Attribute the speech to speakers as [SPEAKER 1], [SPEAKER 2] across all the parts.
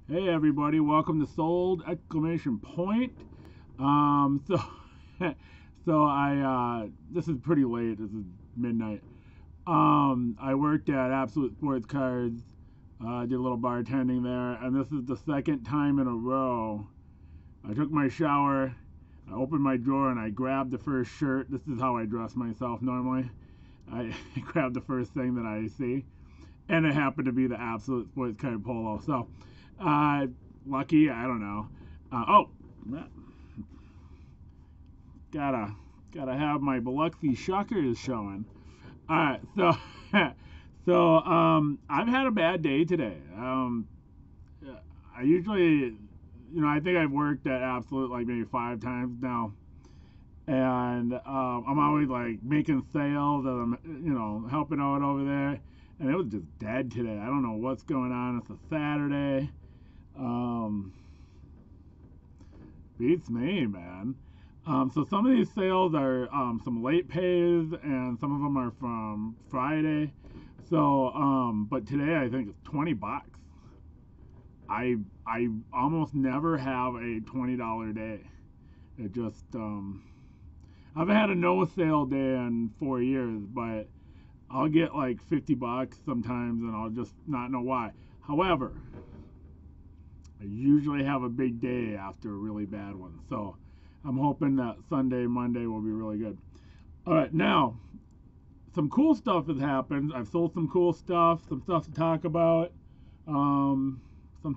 [SPEAKER 1] Hey everybody, welcome to Sold exclamation point. So I this is pretty late. This is midnight. I worked at Absolute Sports Cards. Did a little bartending there, and this is the second time in a row. I took my shower, I opened my drawer, and I grabbed the first shirt. This is how I dress myself normally. I grabbed the first thing that I see, and it happened to be the Absolute Sports Card polo. So, uh, lucky, I don't know. Oh, gotta have my Biloxi Shuckers showing. All right, so I've had a bad day today. I usually, I think I've worked at Absolute like maybe 5 times now, and I'm always like making sales, and I'm helping out over there, and it was just dead today. I don't know what's going on. It's a Saturday. Um, Beats me, man. So some of these sales are some late pays, and some of them are from Friday. So, but today I think it's $20. I almost never have a $20 day. It just I've had a no sale day in 4 years, but I'll get like $50 sometimes, and I'll just not know why. However, I usually have a big day after a really bad one, so I'm hoping that Sunday, Monday will be really good. All right, now some cool stuff has happened. I've sold some cool stuff, some stuff to talk about, some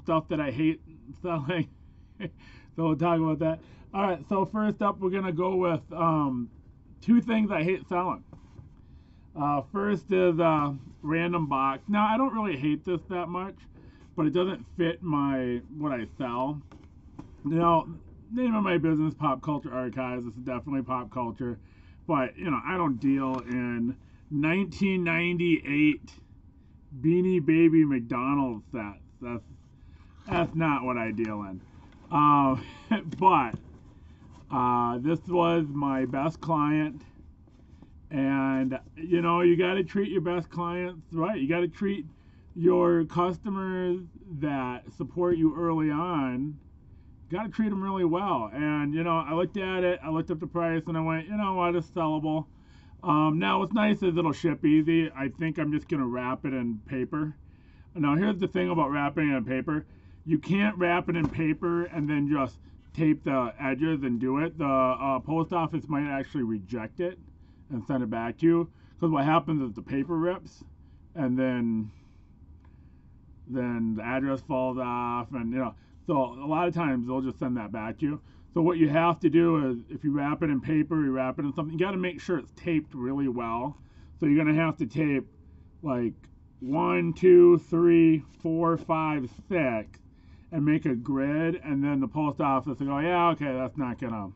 [SPEAKER 1] stuff that I hate selling. So we'll talk about that. All right, so first up, we're gonna go with 2 things I hate selling. First is random box. Now I don't really hate this that much, but it doesn't fit what I sell. Name of my business, Pop Culture Archives. This is definitely pop culture, but I don't deal in 1998 Beanie Baby McDonald's sets. That's not what I deal in. But this was my best client, and you got to treat your best clients right. You got to treat your customers that support you early on. Got to treat them really well. And I looked at it, I looked up the price, and I went, what, it's sellable. Now what's nice is it'll ship easy. I think I'm just gonna wrap it in paper. Now here's the thing about wrapping it in paper. You can't wrap it in paper and then just tape the edges and do it. The post office might actually reject it and send it back to you, because what happens is the paper rips, and then the address falls off, and so a lot of times they'll just send that back to you. So what you have to do is, if you wrap it in paper, you wrap it in something, you got to make sure it's taped really well. So you're gonna have to tape like 1, 2, 3, 4, 5, 6, and make a grid, and then the post office will go, yeah, okay, that's not gonna.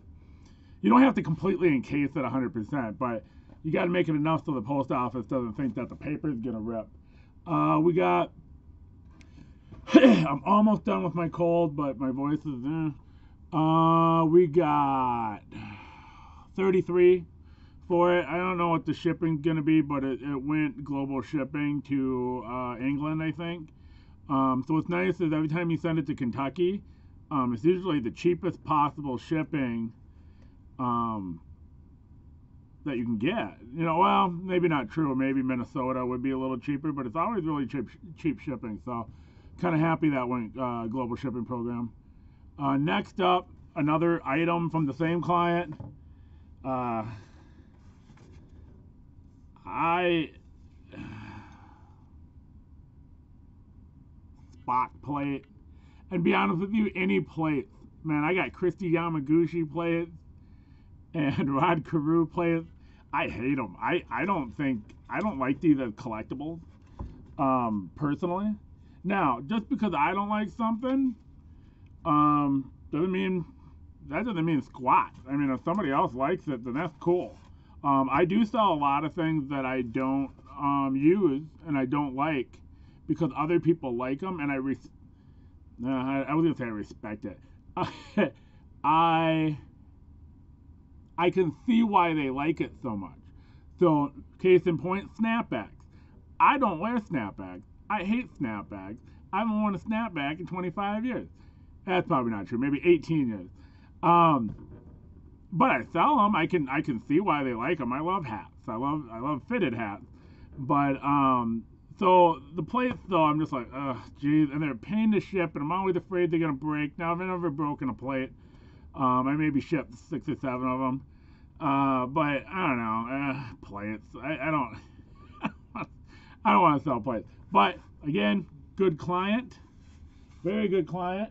[SPEAKER 1] You don't have to completely encase it 100%, but you got to make it enough so the post office doesn't think that the paper is gonna rip. We got. I'm almost done with my cold, but my voice is we got 33 for it. I don't know what the shipping's gonna be, but it went global shipping to England, I think. So what's nice is every time you send it to Kentucky, it's usually the cheapest possible shipping that you can get. Well, maybe not true. Maybe Minnesota would be a little cheaper, but it's always really cheap shipping. So kind of happy that went global shipping program. Next up, another item from the same client. Spock plate. And be honest with you, any plate. Man, I got Christy Yamaguchi plates and Rod Carew plates. I hate them. I don't like these as collectibles, personally. Now, just because I don't like something, doesn't mean squat. I mean, if somebody else likes it, then that's cool. I do sell a lot of things that I don't use and I don't like because other people like them, and I was gonna say I respect it. I can see why they like it so much. So, case in point, snapbacks. I don't wear snapbacks. I hate snapbacks. I haven't worn a snapback in 25 years. That's probably not true. Maybe 18 years. But I sell them. I can see why they like them. I love hats. I love fitted hats. But so the plates though, I'm just like, ugh, geez, and they're a pain to ship, and I'm always afraid they're gonna break. Now I've never broken a plate. I maybe shipped 6 or 7 of them. But I don't know, plates. I don't. I don't want to sell plates. But again, good client, very good client.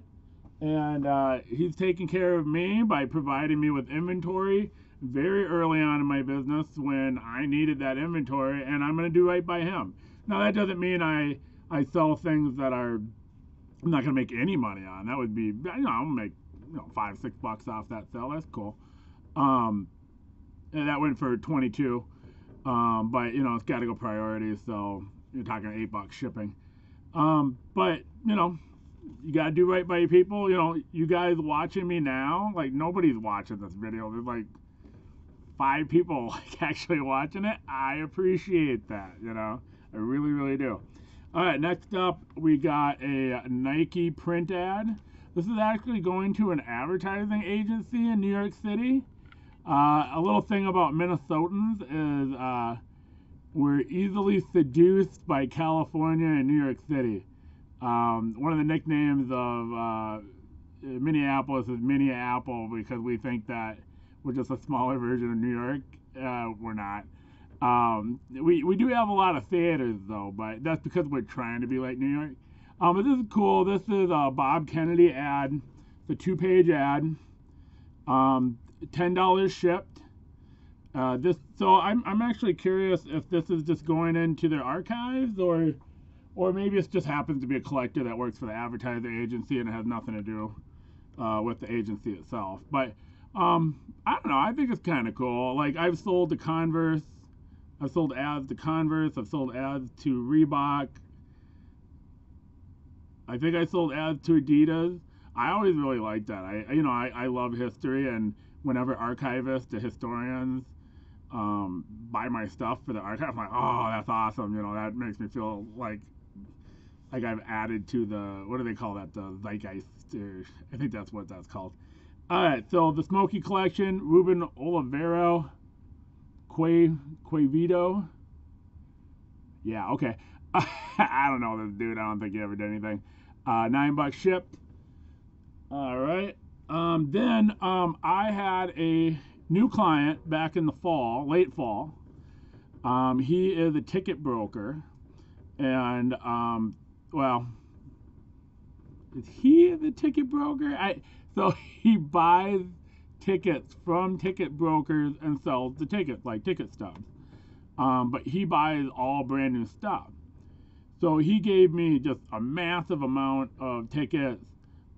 [SPEAKER 1] And he's taking care of me by providing me with inventory very early on in my business when I needed that inventory, and I'm going to do right by him. Now, that doesn't mean I sell things that I'm not going to make any money on. That would be, I'm going to make $5-6 off that sale. That's cool. And that went for 22. But, it's got to go priority, so you're talking $8 shipping. But, you gotta do right by your people. You guys watching me now, like nobody's watching this video. There's like 5 people actually watching it. I appreciate that, I really, really do. All right, next up we got a Nike print ad. This is actually going to an advertising agency in New York City. A little thing about Minnesotans is we're easily seduced by California and New York City. One of the nicknames of Minneapolis is Mini Apple because we think that we're just a smaller version of New York. We're not. We do have a lot of theaters though, but that's because we're trying to be like New York. But this is cool. This is a Bob Kennedy ad. It's a 2-page ad. $10 shipped. So I'm actually curious if this is just going into their archives or maybe it just happens to be a collector that works for the advertising agency and it has nothing to do with the agency itself. But I don't know. I think it's kind of cool. Like I've sold to Converse. I've sold ads to Converse. I've sold ads to Reebok. I think I sold ads to Adidas. I always really like that. I love history, and whenever archivists or historians buy my stuff for the archive, I'm like, oh, that's awesome. That makes me feel like I've added to the, what do they call that? The zeitgeist. I think that's what that's called. All right, so the Smoky Collection, Ruben Olivero, Quavito. Yeah, okay. I don't know this dude. I don't think he ever did anything. $9 shipped. All right. Then I had a new client back in the fall, late fall. He is a ticket broker, and well, is he the ticket broker? So he buys tickets from ticket brokers and sells the tickets, like ticket stubs. But he buys all brand new stuff. So he gave me just a massive amount of tickets,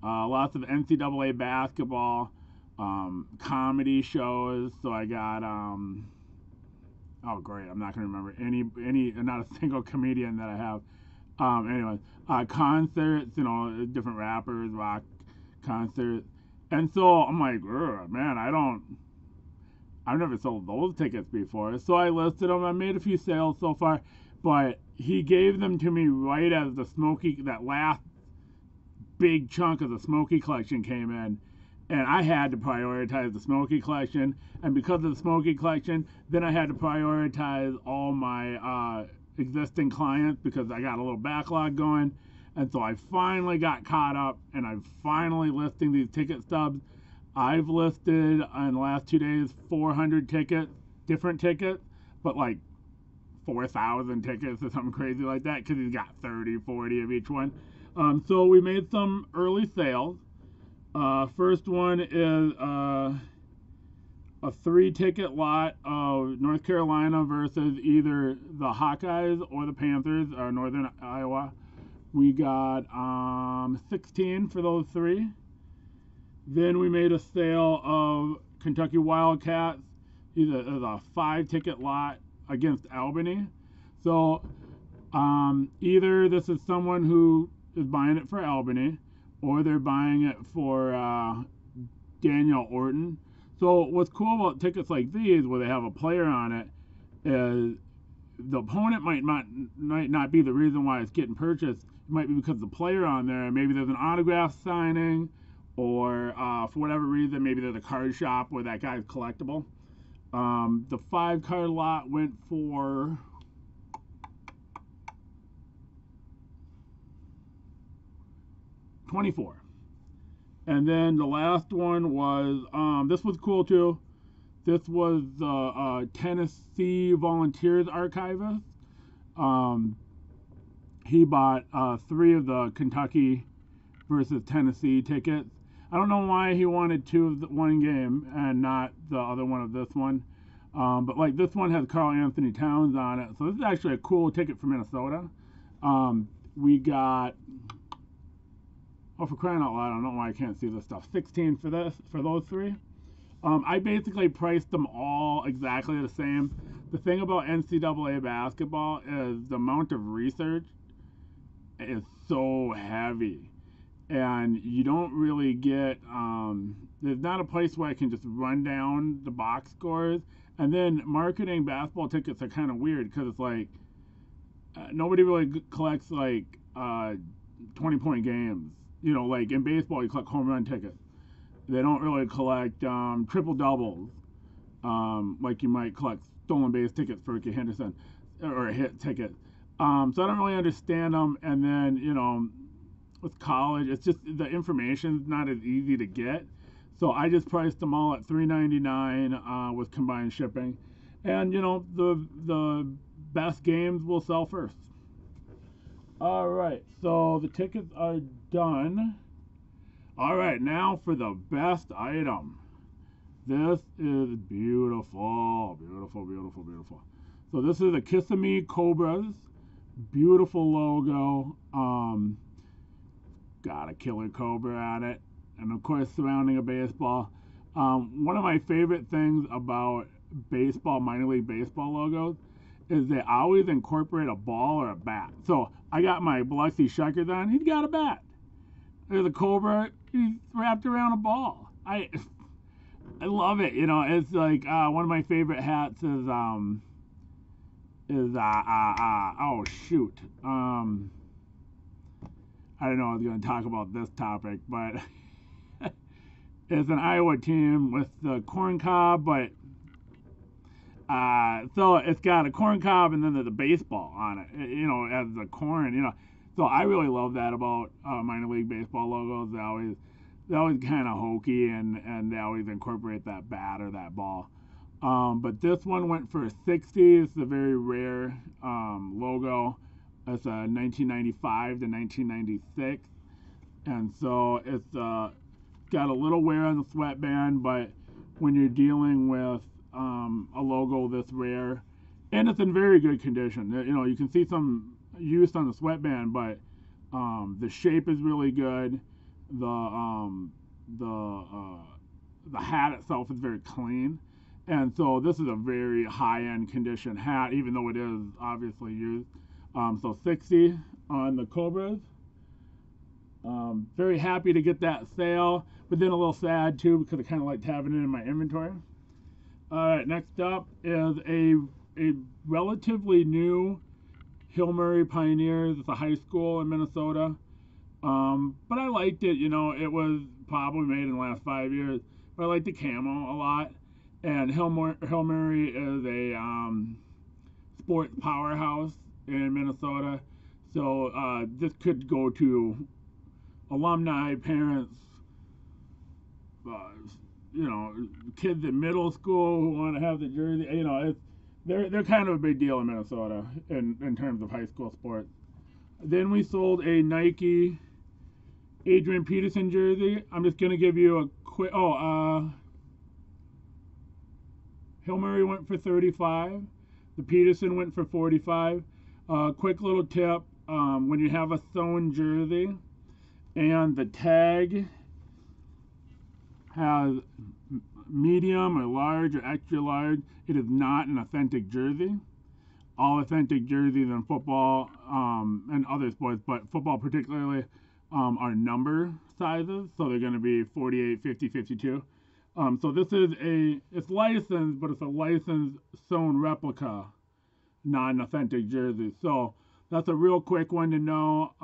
[SPEAKER 1] lots of NCAA basketball, comedy shows. So I got oh great, I'm not gonna remember any not a single comedian that I have. Anyway, concerts, different rappers, rock concerts. And so I'm like, man, I've never sold those tickets before. So I listed them. I made a few sales so far, but he gave them to me right as that last big chunk of the Smoky Collection came in. And I had to prioritize the Smoky Collection. And because of the Smoky Collection, then I had to prioritize all my existing clients because I got a little backlog going. And so I finally got caught up, and I'm finally listing these ticket stubs. I've listed in the last 2 days 400 tickets, different tickets, but like 4,000 tickets or something crazy like that because he's got 30, 40 of each one. So we made some early sales. First one is a 3-ticket lot of North Carolina versus either the Hawkeyes or the Panthers, or Northern Iowa. We got 16 for those 3. Then we made a sale of Kentucky Wildcats. He's a 5-ticket lot against Albany. So either this is someone who is buying it for Albany, or they're buying it for Daniel Orton. So what's cool about tickets like these, where they have a player on it, is the opponent might not be the reason why it's getting purchased. It might be because the player on there, maybe there's an autograph signing, or for whatever reason, maybe there's a card shop where that guy's collectible. The 5-card lot went for $24. And then the last one was, this was cool too. This was the Tennessee Volunteers Archivist. He bought 3 of the Kentucky versus Tennessee tickets. I don't know why he wanted 2 of the one game and not the other one of this one. But like this one has Karl Anthony Towns on it. So this is actually a cool ticket for Minnesota. We got, oh, for crying out loud, I don't know why I can't see this stuff. 16 for this, for those 3. I basically priced them all exactly the same. The thing about NCAA basketball is the amount of research is so heavy. And you don't really get, there's not a place where I can just run down the box scores. And then marketing basketball tickets are kind of weird because it's like, nobody really collects like 20-point games. You know, like in baseball, you collect home run tickets. They don't really collect triple doubles, like you might collect stolen base tickets for Ricky Henderson or a hit ticket. So I don't really understand them. And then, you know, with college, it's just the information's not as easy to get. So I just priced them all at $3.99 with combined shipping. And, you know, the best games will sell first. All right, so the tickets are done. All right, now for the best item. This is beautiful, beautiful, beautiful, beautiful. So this is a Kissimmee Cobras. Beautiful logo. Got a killer cobra at it. And of course, surrounding a baseball. One of my favorite things about baseball, minor league baseball logos, is they always incorporate a ball or a bat. So I got my Biloxi Shuckers on. He's got a bat. There's a cobra. He's wrapped around a ball. I love it. You know, it's like one of my favorite hats is oh shoot. I don't know. I was going to talk about this topic, but it's an Iowa team with the corn cob, but so it's got a corn cob and then there's a baseball on it, you know, as the corn, you know. So I really love that about minor league baseball logos. They're always kind of hokey, and they always incorporate that bat or that ball. But this one went for $60. It's a very rare logo. It's a 1995 to 1996, and so it's got a little wear on the sweatband. But when you're dealing with a logo this rare, and it's in very good condition, you know, you can see some use on the sweatband, but the shape is really good. The hat itself is very clean, and so this is a very high-end condition hat, even though it is obviously used. So 60 on the Cobras. Very happy to get that sale, but then a little sad too because I kind of liked having it in my inventory. All right, next up is a relatively new Hill Murray Pioneers. It's a high school in Minnesota. But I liked it. You know, it was probably made in the last 5 years. But I like the camo a lot. And Hill Murray is a sports powerhouse in Minnesota. So this could go to alumni, parents, you know, kids in middle school who want to have the jersey. You know, they're kind of a big deal in Minnesota in terms of high school sports. Then we sold a Nike Adrian Peterson jersey. I'm just gonna give you a quick. Hill Murray went for $35. The Peterson went for $45. Quick little tip: when you have a sewn jersey and the tag has medium or large or extra large, it is not an authentic jersey. All authentic jerseys in football and other sports, but football particularly, are number sizes, so they're going to be 48, 50, 52. So this is it's licensed, but it's a licensed sewn replica non-authentic jerseys. So that's a real quick one to know.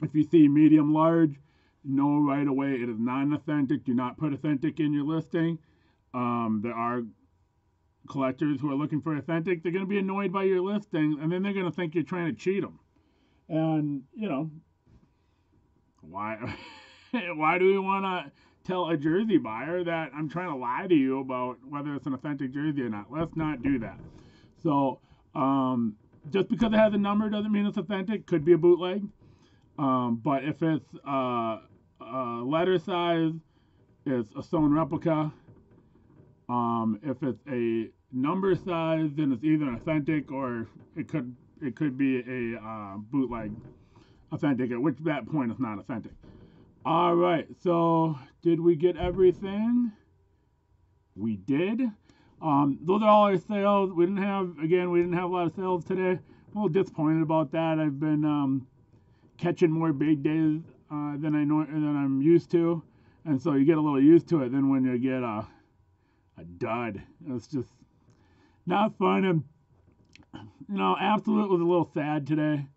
[SPEAKER 1] If you see medium large, know right away it is non-authentic. Do not put authentic in your listing. There are collectors who are looking for authentic. They're going to be annoyed by your listing, and then they're going to think you're trying to cheat them. And, you know, why why do we want to tell a jersey buyer that I'm trying to lie to you about whether it's an authentic jersey or not? Let's not do that. So just because it has a number doesn't mean it's authentic. Could be a bootleg. But if it's letter size, it's a sewn replica. If it's a number size, then it's either authentic or it could be a bootleg authentic, at which that point it's not authentic. All right, so did we get everything? We did. Those are all our sales. We didn't have a lot of sales today. I'm a little disappointed about that. I've been catching more big days than I'm used to, and so you get a little used to it. Then when you get a dud, it's just not fun. And you know, Absolute was a little sad today.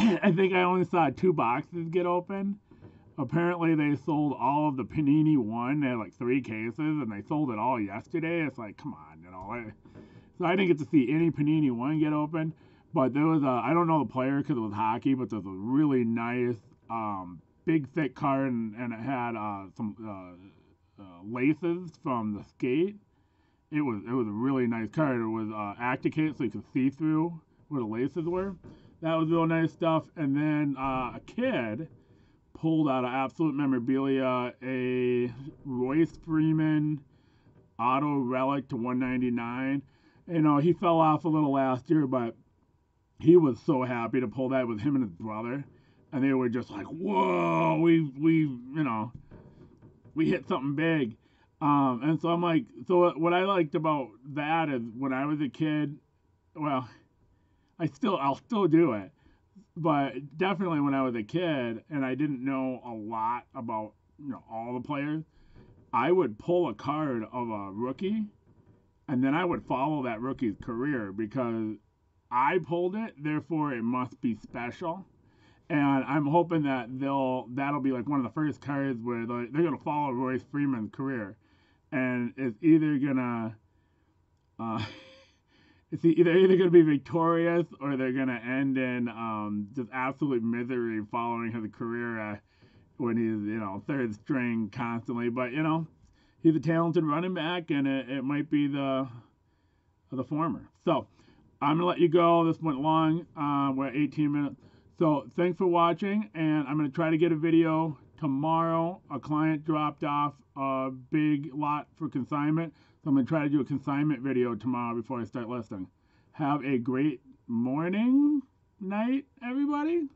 [SPEAKER 1] I think I only saw 2 boxes get opened. Apparently they sold all of the Panini 1. They had like 3 cases, and they sold it all yesterday. It's like, come on, you know. So I didn't get to see any Panini 1 get opened. But there was I don't know the player because it was hockey, but there's a really nice, big, thick card, and it had some laces from the skate. It was a really nice card. It was Acticate, so you could see through where the laces were. That was real nice stuff. And then a kid pulled out of Absolute Memorabilia a Royce Freeman auto relic to $199. You know, he fell off a little last year, but he was so happy to pull that with him and his brother. And they were just like, whoa, we hit something big. And so I'm like, so what I liked about that is when I was a kid, well, I'll still do it, but definitely when I was a kid and I didn't know a lot about, you know, all the players, I would pull a card of a rookie, and then I would follow that rookie's career because I pulled it, therefore it must be special. And I'm hoping that that'll be like one of the first cards where they're gonna follow Royce Freeman's career, and it's either gonna it's either gonna be victorious or they're gonna end in just absolute misery following his career when he's, you know, third string constantly. But you know, he's a talented running back, and it might be the former. So I'm gonna let you go. This went long. We're at 18 minutes. So thanks for watching, and I'm gonna try to get a video tomorrow. A client dropped off a big lot for consignment, so I'm gonna try to do a consignment video tomorrow before I start listing. Have a great morning, night, everybody.